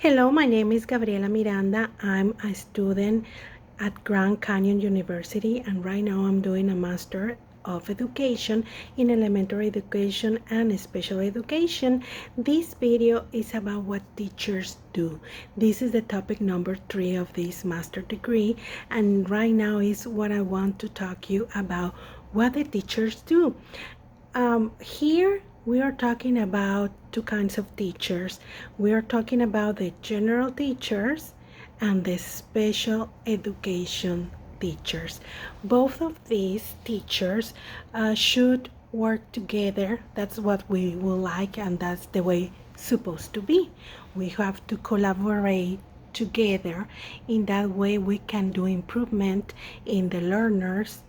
Hello, my name is Gabriela Miranda. I'm a student at Grand Canyon University, and right now I'm doing a Master of Education in Elementary Education and Special Education. This video is about what teachers do. This is the topic number 3 of this master degree, and right now is what I want to talk to you about what the teachers do. Here we are talking about two kinds of teachers. We are talking about the general teachers and the special education teachers. Both of these teachers should work together. That's what we would like, and that's the way it's supposed to be. We have to collaborate together. In that way we can do improvement in the learners,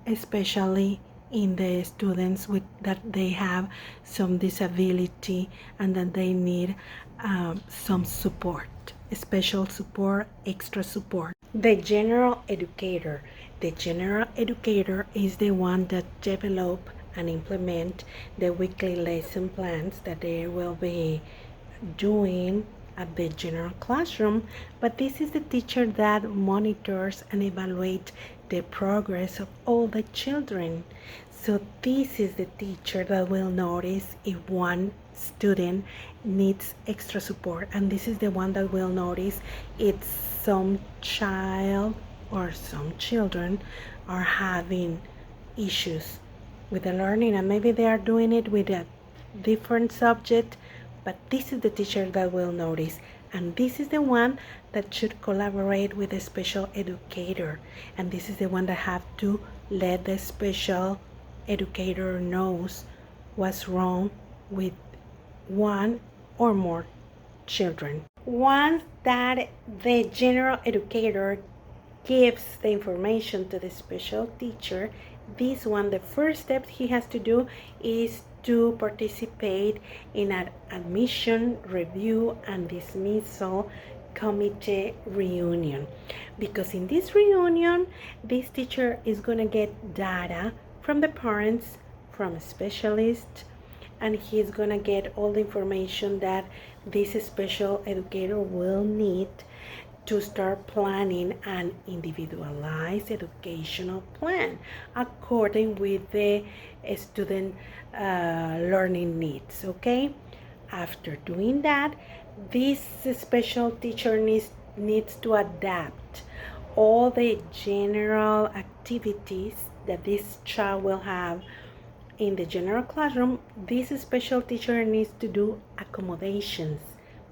especially in the students with that they have some disability and that they need some support, special support, extra support. The general educator. The general educator is the one that develop and implement the weekly lesson plans that they will be doing at the general classroom, but this is the teacher that monitors and evaluates the progress of all the children. So this is the teacher that will notice if one student needs extra support, and this is the one that will notice if some child or some children are having issues with the learning, and maybe they are doing it with a different subject, but this is the teacher that will notice, and this is the one that should collaborate with the special educator, and this is the one that have to let the special educator knows what's wrong with one or more children. Once that the general educator gives the information to the special teacher, this one, the first step he has to do is to participate in an admission, review, and dismissal committee reunion, because in this reunion this teacher is going to get data from the parents, from specialists, and he's going to get all the information that this special educator will need to start planning an individualized educational plan according with the student learning needs. Okay, after doing that, this special teacher needs to adapt all the general activities that this child will have in the general classroom. This special teacher needs to do accommodations.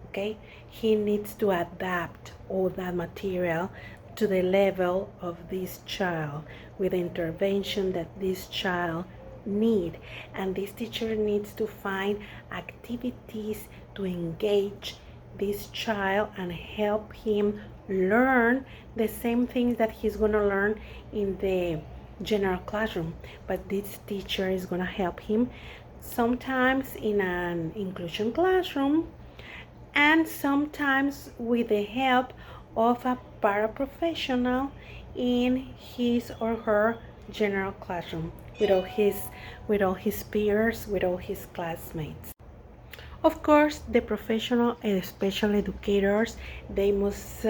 Okay, he needs to adapt all that material to the level of this child with the intervention that this child need, and this teacher needs to find activities to engage this child and help him learn the same things that he's going to learn in the general classroom, but this teacher is going to help him sometimes in an inclusion classroom, and sometimes with the help of a paraprofessional in his or her general classroom, with all his peers, with all his classmates. Of course, the professional and special educators, they must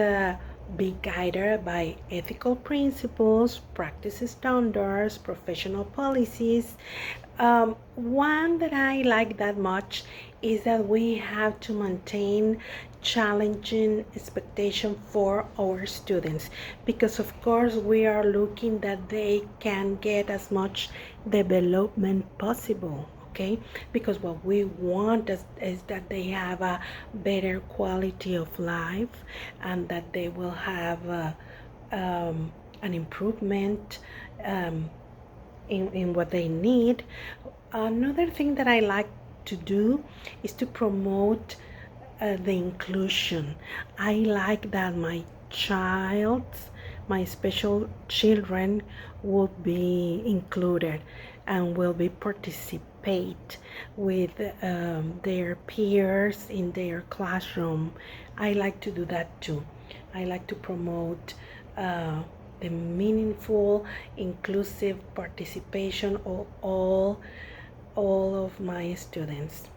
be guided by ethical principles, practice standards, professional policies. One that I like that much is that we have to maintain challenging expectation for our students, because of course we are looking that they can get as much development possible. Okay, because what we want is that they have a better quality of life, and that they will have an improvement in what they need. Another thing that I like to do is to promote the inclusion. I like that my special children will be included and will be participate with their peers in their classroom. I like to do that too. I like to promote the meaningful, inclusive participation of all of my students.